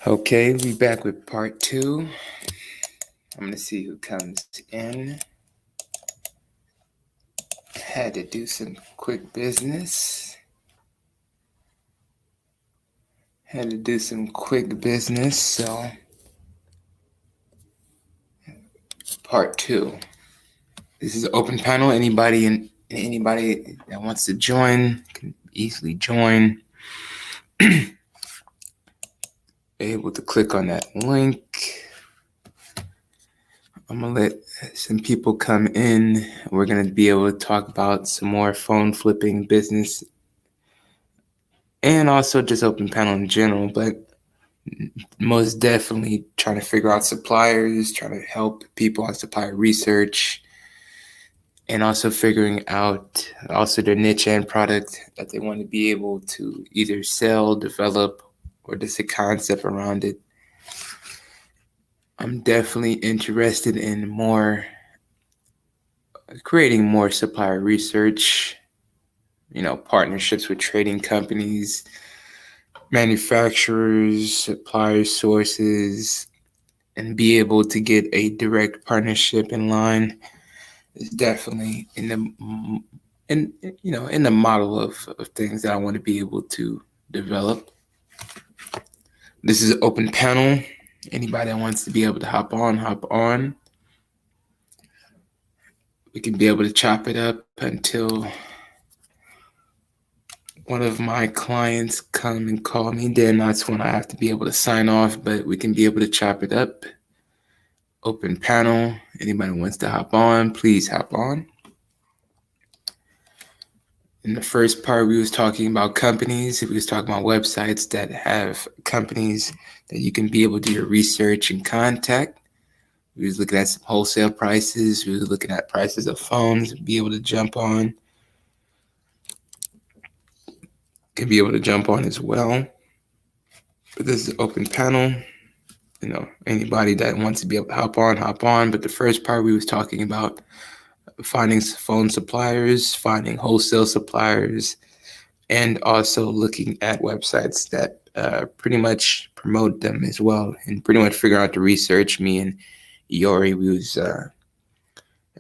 Okay, we back with part two. I'm gonna see who comes in. Had to do some quick business. So part two. This is an open panel. Anybody that wants to join can easily join. Able to click on that link. I'm gonna let some people come in. We're gonna be able to talk about some more phone flipping business and also just open panel in general, but most definitely trying to figure out suppliers, trying to help people on supplier research, and also figuring out also their niche and product that they want to be able to either sell, develop, or just a concept around it. I'm definitely interested in creating more supplier research, partnerships with trading companies, manufacturers, supplier sources, and be able to get a direct partnership in line is definitely in the model of things that I want to be able to develop. This is an open panel. Anybody that wants to be able to hop on. We can be able to chop it up until one of my clients come and call me. Then that's when I have to be able to sign off, but we can be able to chop it up. Open panel. Anybody wants to hop on, please hop on. In the first part, we was talking about companies. We was talking about websites that have companies that you can be able to do your research and contact. We was looking at some wholesale prices. We was looking at prices of phones, be able to jump on. Can be able to jump on as well. But this is an open panel. Anybody that wants to be able to hop on. But the first part, we was talking about finding phone suppliers, finding wholesale suppliers, and also looking at websites that pretty much promote them as well, and pretty much figure out the research. Me and Yori, we was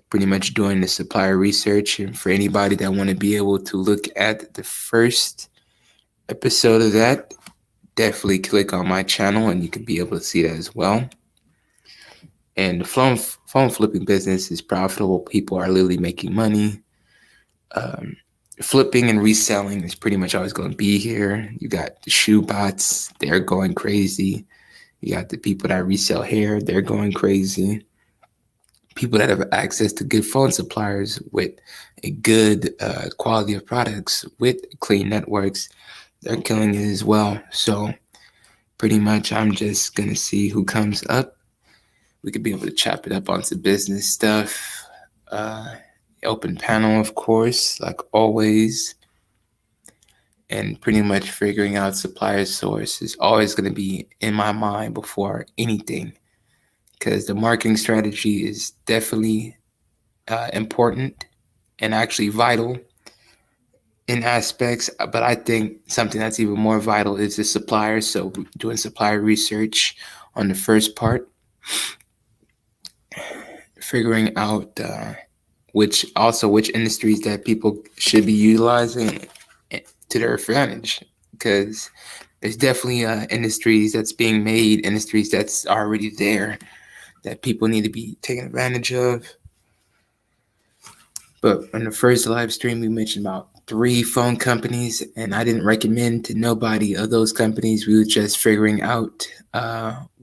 pretty much doing the supplier research. And for anybody that want to be able to look at the first episode of that, definitely click on my channel and you can be able to see that as well. And the phone flipping business is profitable. People are literally making money. Flipping and reselling is pretty much always going to be here. You got the shoe bots, they're going crazy. You got the people that resell hair, they're going crazy. People that have access to good phone suppliers with a good quality of products with clean networks, they're killing it as well. So pretty much I'm just going to see who comes up. We could be able to chop it up on some business stuff. Open panel, of course, like always. And pretty much figuring out supplier source is always going to be in my mind before anything, because the marketing strategy is definitely important and actually vital in aspects. But I think something that's even more vital is the suppliers. So doing supplier research on the first part, figuring out which industries that people should be utilizing to their advantage, because there's definitely industries that's being made, industries that's already there that people need to be taking advantage of. But in the first live stream, we mentioned about 3 phone companies, and I didn't recommend to nobody of those companies. We were just figuring out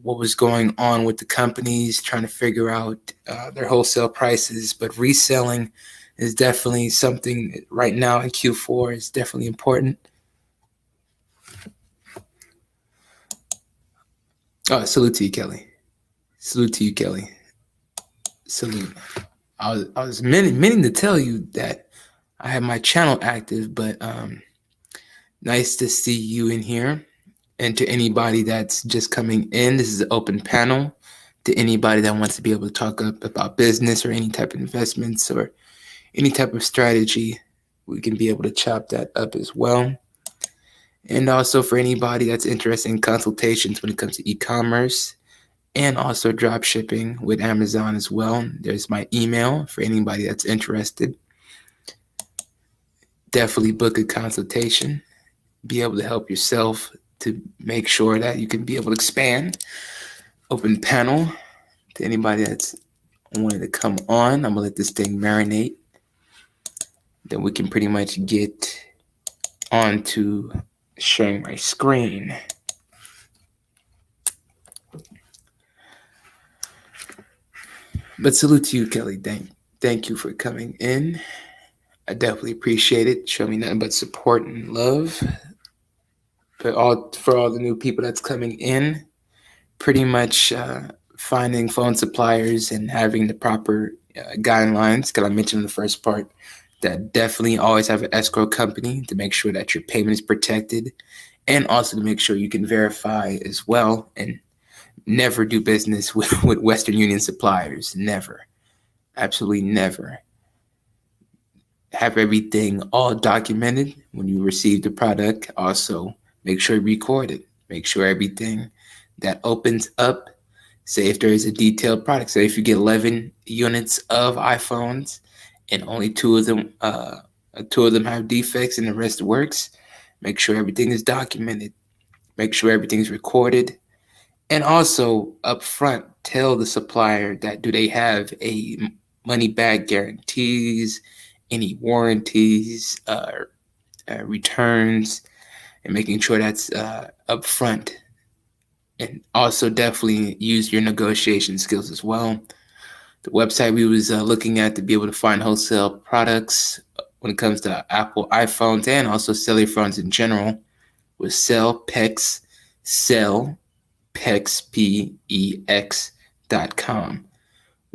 what was going on with the companies, trying to figure out their wholesale prices. But reselling is definitely something right now in Q4 is definitely important. Oh, salute to you, Kelly. Salute. I was meaning to tell you that I have my channel active, but nice to see you in here. And to anybody that's just coming in, this is an open panel. To anybody that wants to be able to talk about business or any type of investments or any type of strategy, we can be able to chop that up as well. And also for anybody that's interested in consultations when it comes to e-commerce and also drop shipping with Amazon as well, there's my email for anybody that's interested. Definitely book a consultation. Be able to help yourself to make sure that you can be able to expand. Open panel to anybody that's wanted to come on. I'm gonna let this thing marinate. Then we can pretty much get on to sharing my screen. But salute to you, Kelly. Thank you for coming in. I definitely appreciate it. Show me nothing but support and love. For all the new people that's coming in, pretty much finding phone suppliers and having the proper guidelines. Because I mentioned in the first part that definitely always have an escrow company to make sure that your payment is protected, and also to make sure you can verify as well. And never do business with Western Union suppliers. Never. Absolutely never. Have everything all documented when you receive the product. Also, make sure you record it. Make sure everything that opens up, say if there is a detailed product, say if you get 11 units of iPhones and only two of them have defects and the rest works, make sure everything is documented. Make sure everything is recorded. And also up front, tell the supplier that do they have a money back guarantees, any warranties, returns, and making sure that's up front. And also definitely use your negotiation skills as well. The website we was looking at to be able to find wholesale products when it comes to Apple iPhones and also cellular phones in general was Sellpex, Pex.com.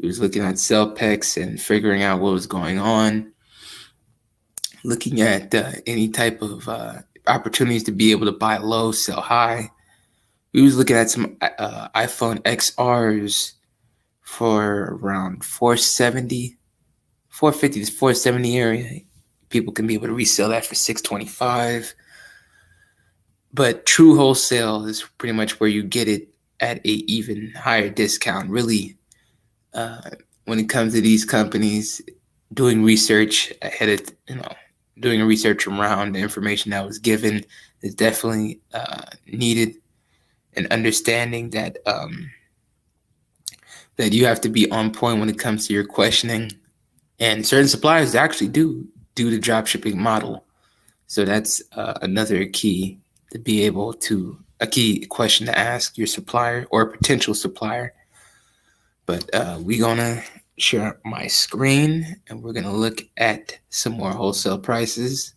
We was looking at Sellpex and figuring out what was going on, looking at any type of opportunities to be able to buy low, sell high. We was looking at some iPhone XRs for around 470, 450 to 470 area. People can be able to resell that for 625. But true wholesale is pretty much where you get it at a even higher discount. Really, when it comes to these companies, doing research ahead of doing a research around the information that was given is definitely needed, and understanding that that you have to be on point when it comes to your questioning. And certain suppliers actually do the drop shipping model, so that's another key to be able to a key question to ask your supplier or potential supplier. But we're gonna share my screen and we're gonna look at some more wholesale prices.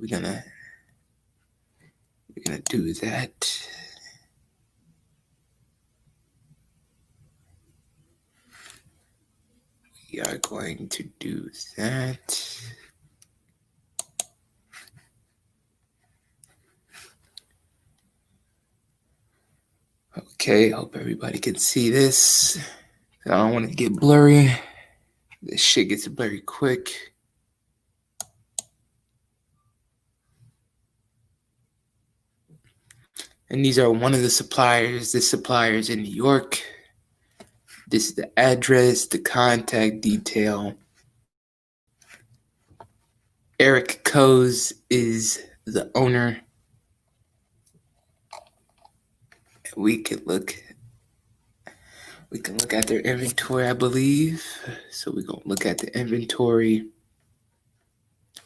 We're gonna do that. We are going to do that. Okay, hope everybody can see this. I don't want to get blurry. This shit gets blurry quick. And these are one of the suppliers. This supplier is in New York. This is the address, the contact detail. Eric Coase is the owner. We can look at their inventory, I believe. So we're gonna look at the inventory.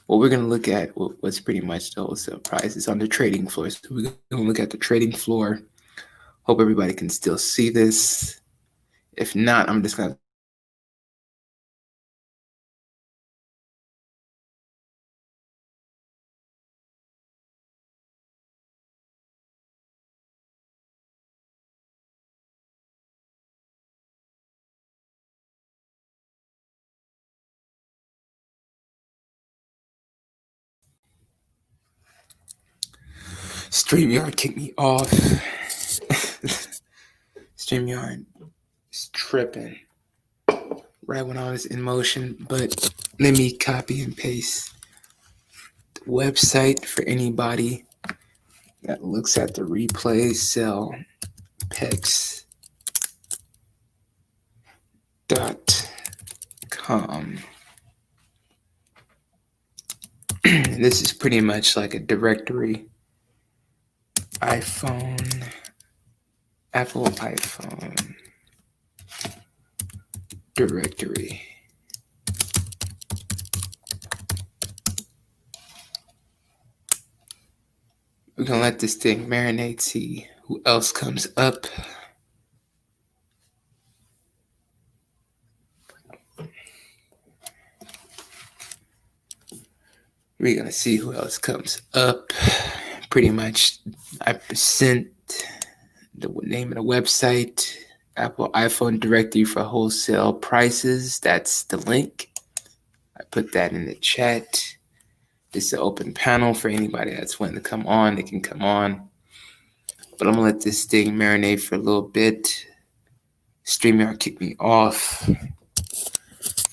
Well, we're gonna look at what's pretty much the wholesale prices on the trading floor. So we're gonna look at the trading floor. Hope everybody can still see this. If not, I'm just gonna StreamYard kicked me off. StreamYard is tripping right when I was in motion, but let me copy and paste the website for anybody that looks at the replay. Sellpex.com. This is pretty much like a directory. Apple iPhone directory. We're gonna let this thing marinate, see who else comes up. We're gonna see who else comes up. Pretty much, I sent the name of the website, Apple iPhone directory for wholesale prices. That's the link. I put that in the chat. It's an open panel for anybody that's wanting to come on. They can come on. But I'm gonna let this thing marinate for a little bit. StreamYard kicked me off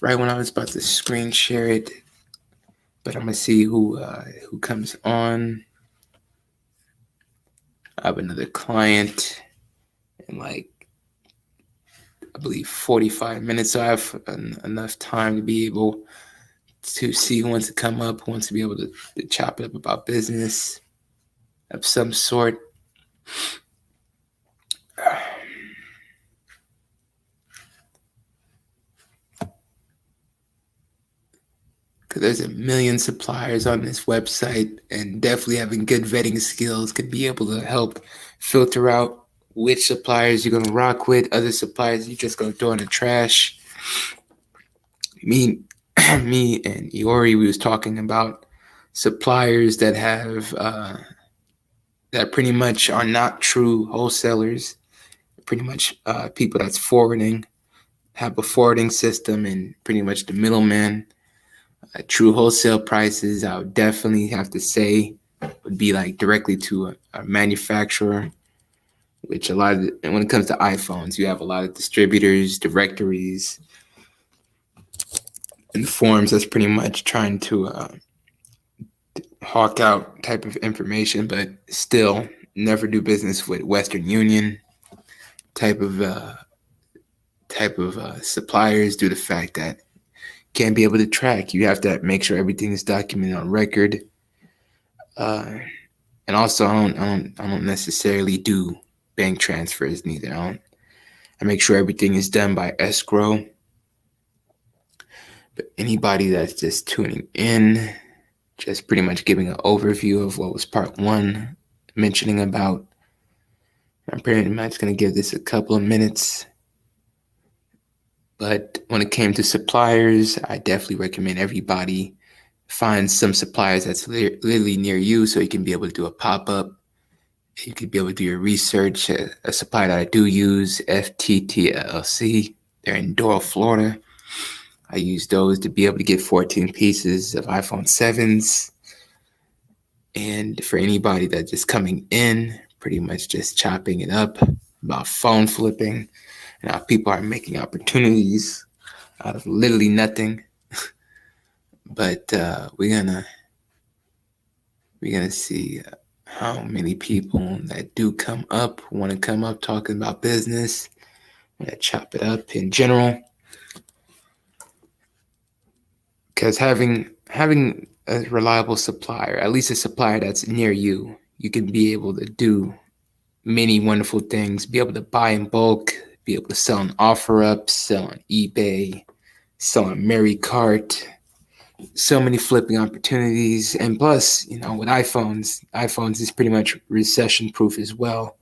right when I was about to screen share it. But I'm gonna see who comes on. I have another client in I believe 45 minutes. So I have enough time to be able to see who wants to come up, who wants to be able to chop it up about business of some sort. Because there's a million suppliers on this website, and definitely having good vetting skills could be able to help filter out which suppliers you're going to rock with, other suppliers you're just going to throw in the trash. Me and Iori, we was talking about suppliers that have that pretty much are not true wholesalers, pretty much people that's forwarding, have a forwarding system, and pretty much the middleman. True wholesale prices, I would definitely have to say, would be directly to a manufacturer, which when it comes to iPhones, you have a lot of distributors, directories, and forums that's pretty much trying to hawk out type of information, but still never do business with Western Union type of suppliers due to the fact that can't be able to track. You have to make sure everything is documented on record. And also, I don't necessarily do bank transfers neither. I make sure everything is done by escrow. But anybody that's just tuning in, just pretty much giving an overview of what was part one, mentioning about. I'm pretty much going to give this a couple of minutes. But when it came to suppliers, I definitely recommend everybody find some suppliers that's literally near you so you can be able to do a pop-up. You could be able to do your research. A supplier that I do use, FTT LLC. They're in Doral, Florida. I use those to be able to get 14 pieces of iPhone 7s. And for anybody that's just coming in, pretty much just chopping it up about phone flipping and how people are making opportunities out of literally nothing. But we're gonna see how many people that do come up want to come up talking about business. I'm gonna chop it up in general, because having a reliable supplier, at least a supplier that's near you, you can be able to do many wonderful things. Be able to buy in bulk, be able to sell on OfferUp, sell on eBay, sell on Mercari. So many flipping opportunities. And plus, with iPhones is pretty much recession proof as well.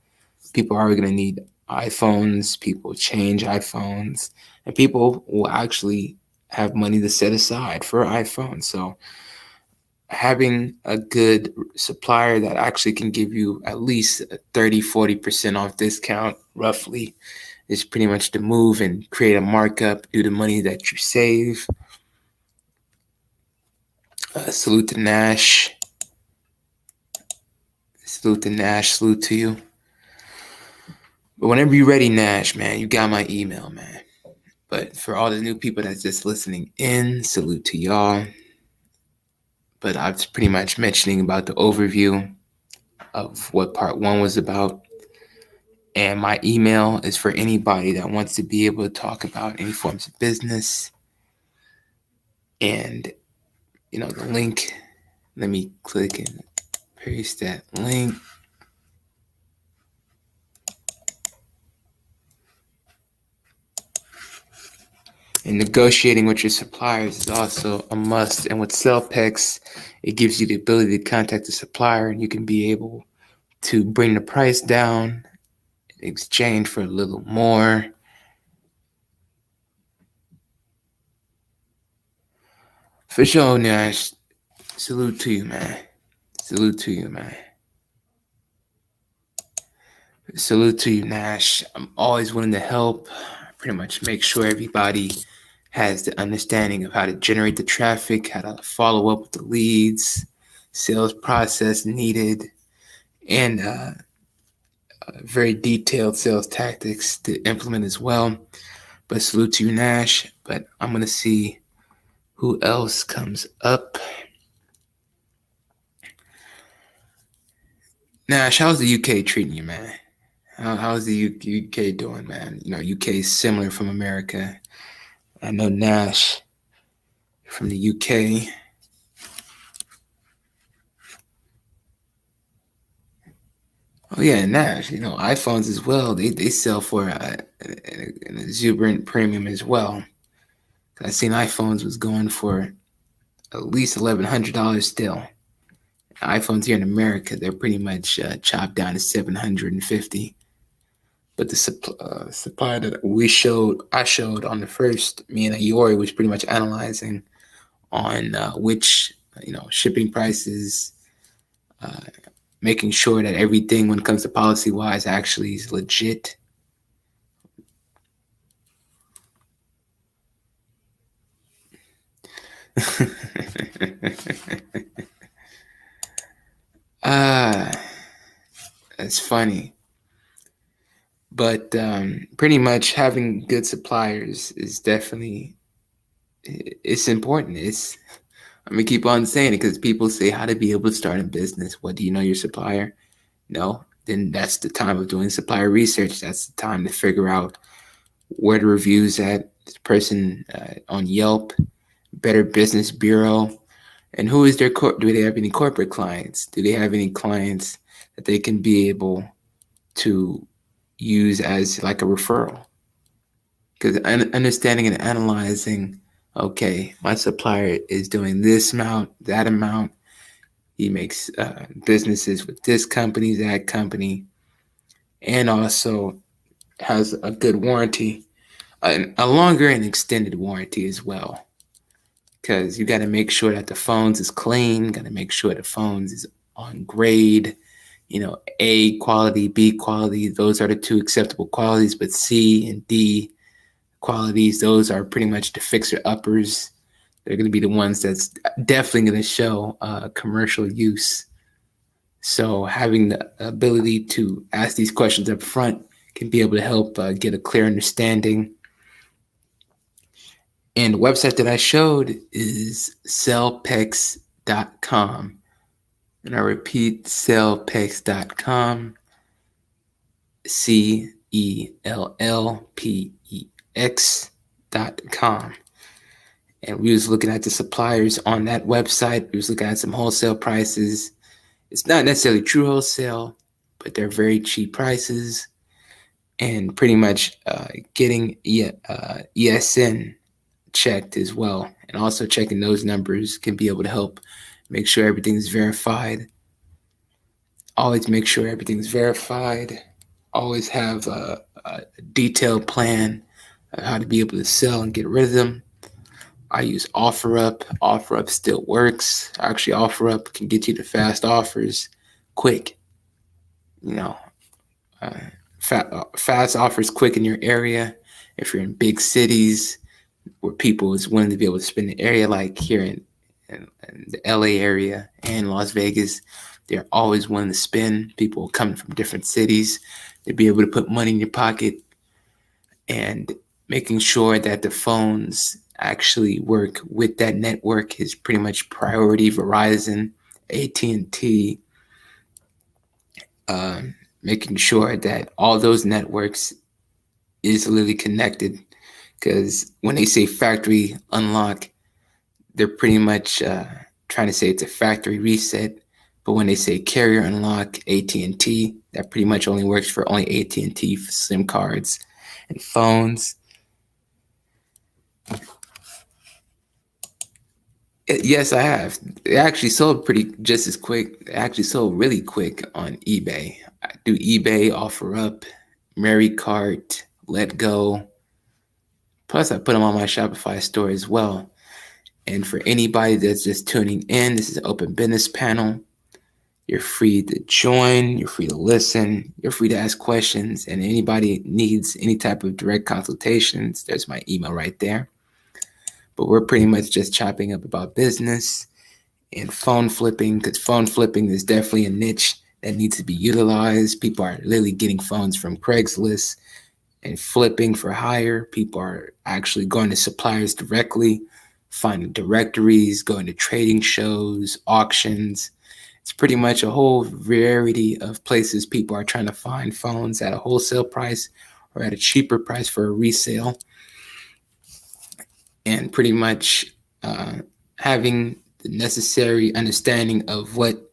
People are going to need iPhones. People change iPhones, and people will actually have money to set aside for iPhones. So having a good supplier that actually can give you at least a 30-40% off discount roughly is pretty much the move, and create a markup due to money that you save. Salute to Nash. Salute to Nash. Salute to you. But whenever you're ready, Nash, man, you got my email, man. But for all the new people that's just listening in, salute to y'all. but I was pretty much mentioning about the overview of what part one was about. And my email is for anybody that wants to be able to talk about any forms of business. And, the link, let me click and paste that link. And negotiating with your suppliers is also a must. And with Sellpex, it gives you the ability to contact the supplier, and you can be able to bring the price down in exchange for a little more. For sure, Nash. Salute to you, man. Salute to you, man. Salute to you, Nash. I'm always willing to help. Pretty much make sure everybody has the understanding of how to generate the traffic, how to follow up with the leads, sales process needed, and very detailed sales tactics to implement as well. But salute to you, Nash. But I'm going to see who else comes up. Nash, how's the UK treating you, man? How's the UK doing, man? UK is similar from America. I know Nash from the UK. Oh yeah, Nash. iPhones as well. They sell for an exuberant premium as well. I seen iPhones was going for at least $1,100 still. iPhones here in America, they're pretty much chopped down to $750. But the supply that I showed on the first, me and Ayori was pretty much analyzing on which shipping prices, making sure that everything when it comes to policy wise actually is legit. That's funny. But pretty much having good suppliers is definitely, it's important. I'm gonna keep on saying it because people say how to be able to start a business. What, do you know your supplier? No? Then that's the time of doing supplier research. That's the time to figure out where the reviews at, this person on Yelp, Better Business Bureau, and who is their do they have any corporate clients? Do they have any clients that they can be able to use as like a referral? Because understanding and analyzing, okay, my supplier is doing this amount, that amount. He makes businesses with this company, that company, and also has a good warranty, a longer and extended warranty as well. Because you got to make sure that the phones is clean, got to make sure the phones is on grade, A quality, B quality. Those are the two acceptable qualities, but C and D qualities, those are pretty much the fixer uppers. They're going to be the ones that's definitely going to show commercial use. So having the ability to ask these questions up front can be able to help get a clear understanding. And the website that I showed is sellpex.com. And I repeat, sellpex.com, CELLPEX.com. And we was looking at the suppliers on that website. We was looking at some wholesale prices. It's not necessarily true wholesale, but they're very cheap prices. And pretty much getting ESN checked as well. And also checking those numbers can be able to help make sure everything's verified. Always make sure everything's verified. Always have a detailed plan of how to be able to sell and get rid of them. I use OfferUp. OfferUp still works. Actually, OfferUp can get you the fast offers quick. Fast offers quick in your area. If you're in big cities where people is willing to be able to spend the area, like here in the LA area and Las Vegas, they're always willing to spend. People coming from different cities to be able to put money in your pocket, and making sure that the phones actually work with that network is pretty much priority. Verizon, AT&T, making sure that all those networks is literally connected. Because when they say factory unlock, they're pretty much trying to say it's a factory reset. But when they say carrier unlock, AT&T, that pretty much only works for only AT&T for SIM cards and phones. Yes, I have. It actually sold just as quick. It actually sold really quick on eBay. I do eBay, OfferUp, Mercari, Let Go. Plus, I put them on my Shopify store as well. And for anybody that's just tuning in, this is an open business panel. You're free to join, you're free to listen, you're free to ask questions, and anybody needs any type of direct consultations, there's my email right there. But we're pretty much just chopping up about business and phone flipping, because phone flipping is definitely a niche that needs to be utilized. People are literally getting phones from Craigslist and flipping for hire. People are actually going to suppliers directly, finding directories, going to trading shows, auctions. It's pretty much a whole variety of places people are trying to find phones at a wholesale price or at a cheaper price for a resale. And pretty much having the necessary understanding of what,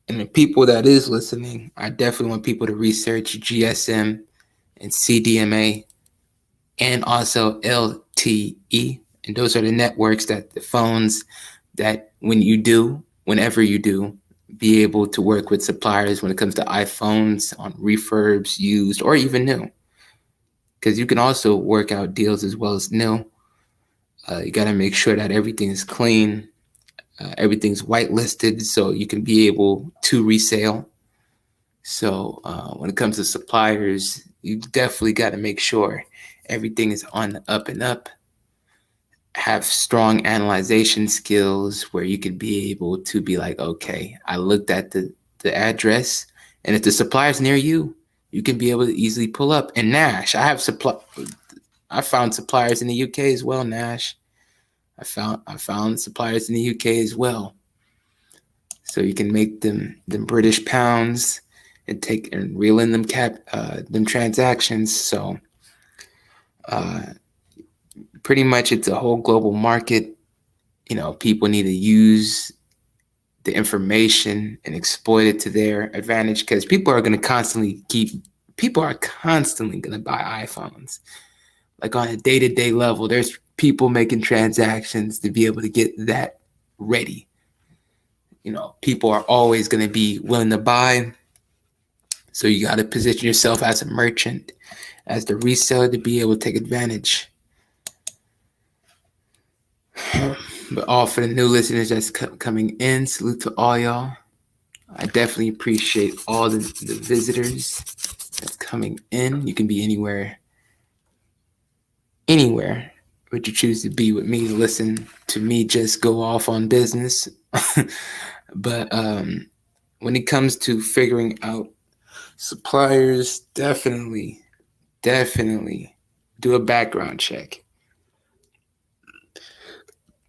and the people that is listening, I definitely want people to research GSM and CDMA and also LTE. And those are the networks that the phones that whenever you do, be able to work with suppliers when it comes to iPhones on refurbs, used, or even new. Because you can also work out deals as well as new. You got to make sure that everything is clean, everything's whitelisted, so you can be able to resale. So when it comes to suppliers, you definitely got to make sure everything is on the up and up. Have strong analyzation skills where you could be able to be like, okay, I looked at the address, and if the supplier's near you, you can be able to easily pull up. And Nash, I found suppliers in the UK as well. Nash, I found suppliers in the UK as well. So you can make them British pounds and reel in them transactions. So pretty much it's a whole global market. People need to use the information and exploit it to their advantage, because people are constantly going to buy iPhones. Like on a day-to-day level, there's people making transactions to be able to get that ready. People are always going to be willing to buy. So you got to position yourself as a merchant, as the reseller, to be able to take advantage. But all for the new listeners that's coming in, salute to all y'all. I definitely appreciate all the visitors that's coming in. You can be anywhere but you choose to be with me, listen to me just go off on business. But when it comes to figuring out suppliers, definitely do a background check.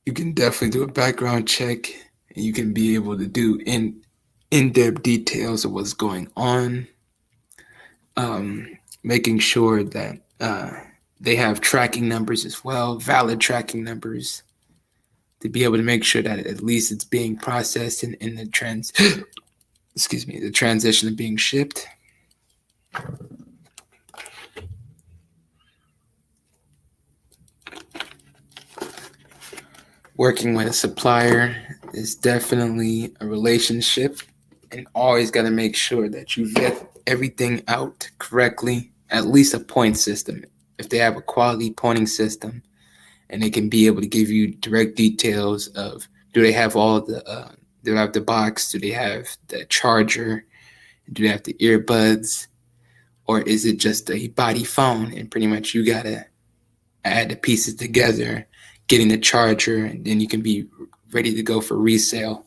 You can definitely do a background check, and you can be able to do in-depth details of what's going on, making sure that they have tracking numbers as well, valid tracking numbers, to be able to make sure that at least it's being processed in the the transition of being shipped. Working with a supplier is definitely a relationship, and always got to make sure that you vet everything out correctly, at least a point system. If they have a quality pointing system, and they can be able to give you direct details of, do they have all the do they have the box, do they have the charger, do they have the earbuds, or is it just a body phone? And pretty much you gotta add the pieces together, getting the charger, and then you can be ready to go for resale.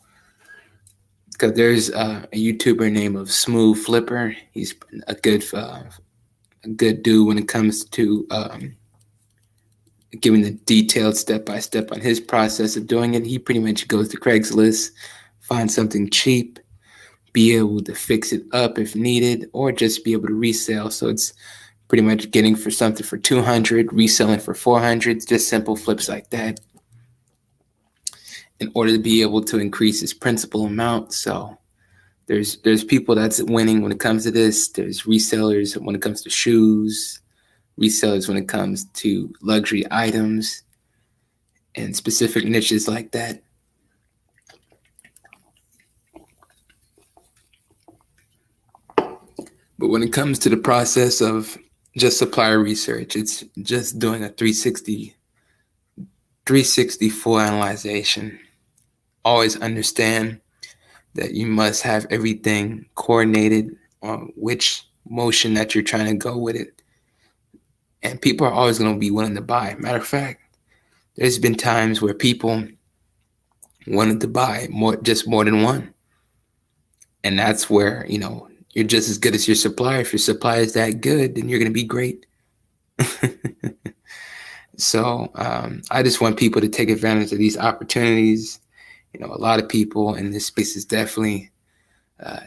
Because there's a YouTuber named Smooth Flipper. He's a good dude when it comes to giving the detailed step by step on his process of doing it. He pretty much goes to Craigslist, finds something cheap, be able to fix it up if needed, or just be able to resell. So it's pretty much getting for something for 200, reselling for 400, just simple flips like that in order to be able to increase his principal amount. So there's people that's winning when it comes to this. There's resellers when it comes to shoes, resellers when it comes to luxury items and specific niches like that. But when it comes to the process of just supplier research, it's just doing a 360 full analyzation. Always understand that you must have everything coordinated on which motion that you're trying to go with it. And people are always going to be willing to buy. Matter of fact, there's been times where people wanted to buy more than one. And that's where, you're just as good as your supplier. If your supplier is that good, then you're going to be great. So I just want people to take advantage of these opportunities. A lot of people in this space is definitely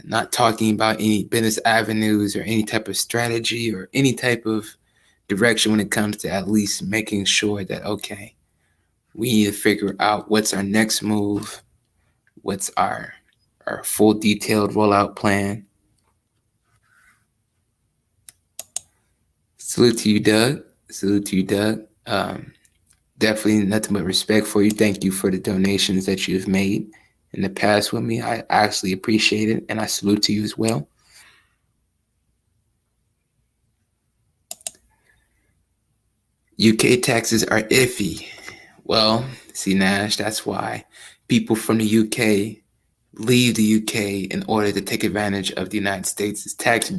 not talking about any business avenues or any type of strategy or any type of direction when it comes to at least making sure that, okay, we need to figure out what's our next move, what's our full detailed rollout plan. Salute to you, Doug. Salute to you, Doug. Definitely nothing but respect for you. Thank you for the donations that you've made in the past with me. I actually appreciate it, and I salute to you as well. UK taxes are iffy. Well, see, Nash, that's why people from the UK leave the UK in order to take advantage of the United States' tax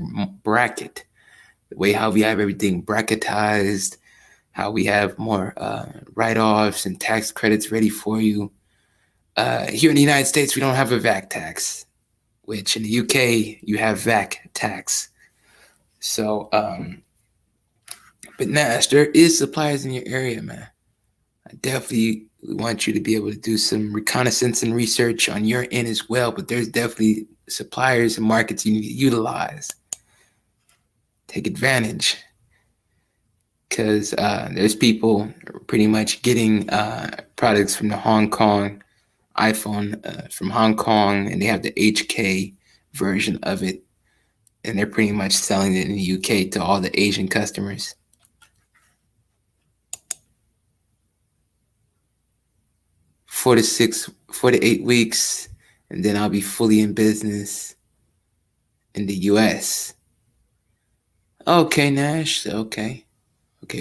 bracket. The way how we have everything bracketized, how we have more write-offs and tax credits ready for you. Here in the United States, we don't have a VAT tax, which in the UK, you have VAT tax. So, but Nash, there is suppliers in your area, man. I definitely want you to be able to do some reconnaissance and research on your end as well, but there's definitely suppliers and markets you need to utilize. Take advantage. Because there's people pretty much getting products from the Hong Kong iPhone from Hong Kong, and they have the HK version of it, and they're pretty much selling it in the UK to all the Asian customers. 4 to 8 weeks, and then I'll be fully in business in the US. Okay, Nash. Okay,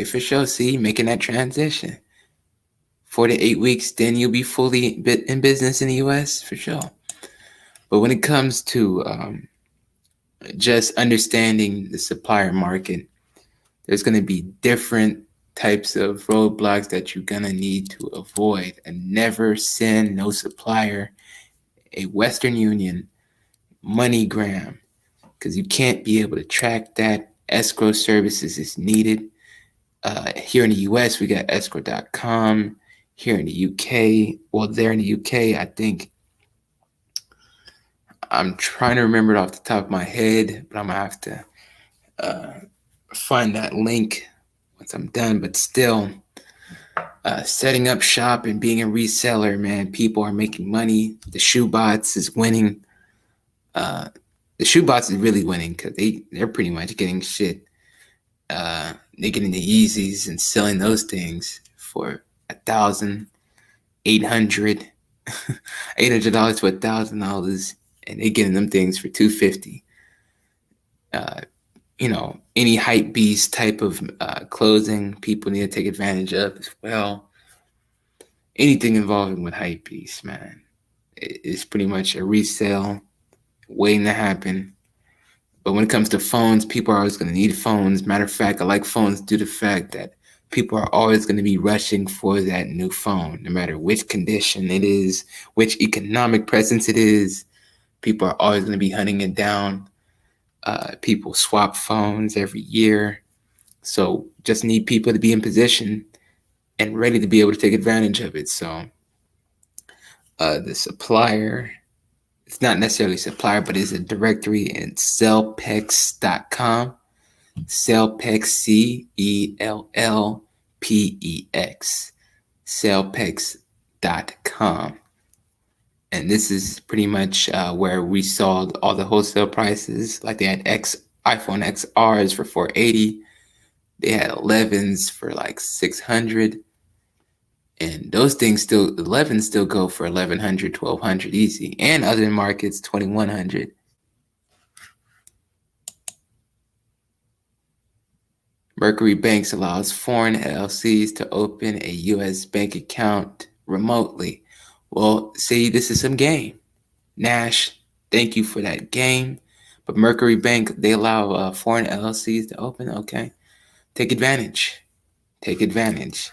for sure. See, making that transition. 4 to 8 weeks, then you'll be fully in business in the US for sure. But when it comes to just understanding the supplier market, there's going to be different types of roadblocks that you're going to need to avoid, and never send no supplier a Western Union MoneyGram, because you can't be able to track that. Escrow services is needed. Here in the US, we got escrow.com. Here in the UK, well, there in the UK, I think, I'm trying to remember it off the top of my head, but I'm going to have to find that link once I'm done. But still, setting up shop and being a reseller, man, people are making money. The shoebots is winning. The shoebots is really winning because they're pretty much getting shit. They're getting the Yeezys and selling those things for $1,800 to $1,000, and they're getting them things for $250. Any hype beast type of clothing people need to take advantage of as well. Anything involving with hype beast, man, it's pretty much a resale waiting to happen. But when it comes to phones, people are always going to need phones. Matter of fact, I like phones due to the fact that people are always going to be rushing for that new phone, no matter which condition it is, which economic presence it is. People are always going to be hunting it down. People swap phones every year. So just need people to be in position and ready to be able to take advantage of it. So the supplier, it's not necessarily supplier, but it's a directory in sellpex.com. Sellpex, CELLPEX, sellpex.com. And this is pretty much where we saw all the wholesale prices. Like they had iPhone XRs for 480. They had 11s for like 600. And those things still, 11s still go for 1100, 1200 easy. And other markets, 2100. Mercury Banks allows foreign LLCs to open a U.S. bank account remotely. Well, see, this is some game. Nash, thank you for that game. But Mercury Bank, they allow foreign LLCs to open. Okay, take advantage. Take advantage.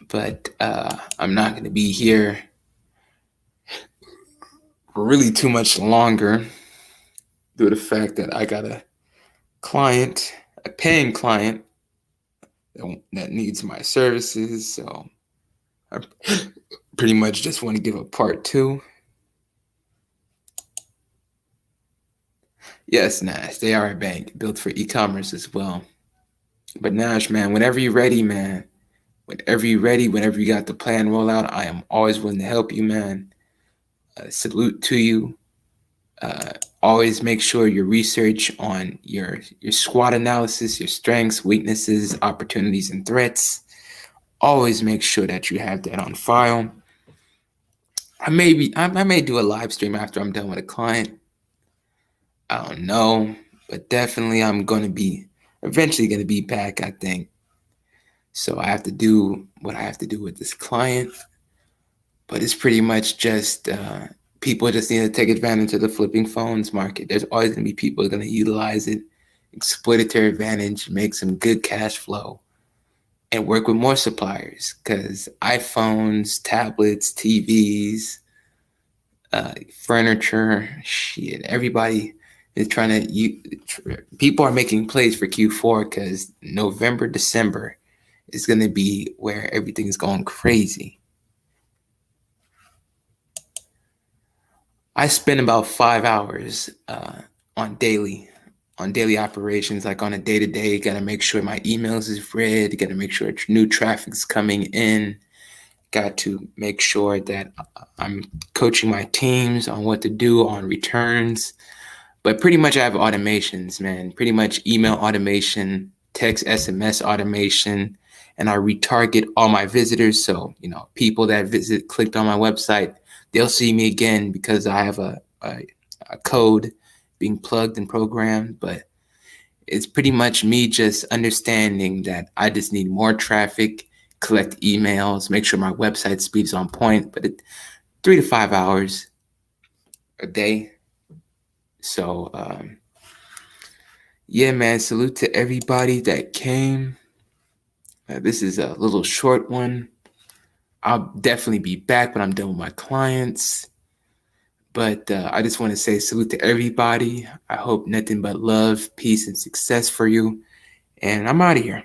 But I'm not going to be here for really too much longer due to the fact that I got a client, a paying client that needs my services. So I pretty much just want to give a part 2. Yes, Nash, they are a bank built for e-commerce as well. But Nash, man, whenever you're ready, man, whenever you're ready, whenever you got the plan roll out, I am always willing to help you, man. Salute to you. Always make sure your research on your SWOT analysis, your strengths, weaknesses, opportunities, and threats. Always make sure that you have that on file. I may do a live stream after I'm done with a client. I don't know, but definitely I'm going to be eventually going to be back, I think. So I have to do what I have to do with this client. But it's pretty much just people just need to take advantage of the flipping phones market. There's always going to be people going to utilize it, exploit it to their advantage, make some good cash flow, and work with more suppliers because iPhones, tablets, TVs, furniture, shit, everybody is trying to, people are making plays for Q4 because November, December is going to be where everything's going crazy. I spend about 5 hours on daily operations, like on a day-to-day. Got to make sure my emails is read. Got to make sure new traffic's coming in. Got to make sure that I'm coaching my teams on what to do on returns. But pretty much I have automations, man. Pretty much email automation, text, SMS automation, and I retarget all my visitors. So, people that clicked on my website, they'll see me again because I have a code being plugged and programmed. But it's pretty much me just understanding that I just need more traffic, collect emails, make sure my website speed is on point. But 3 to 5 hours a day. So, yeah, man, salute to everybody that came. This is a little short one. I'll definitely be back when I'm done with my clients. But I just want to say salute to everybody. I hope nothing but love, peace, and success for you. And I'm out of here.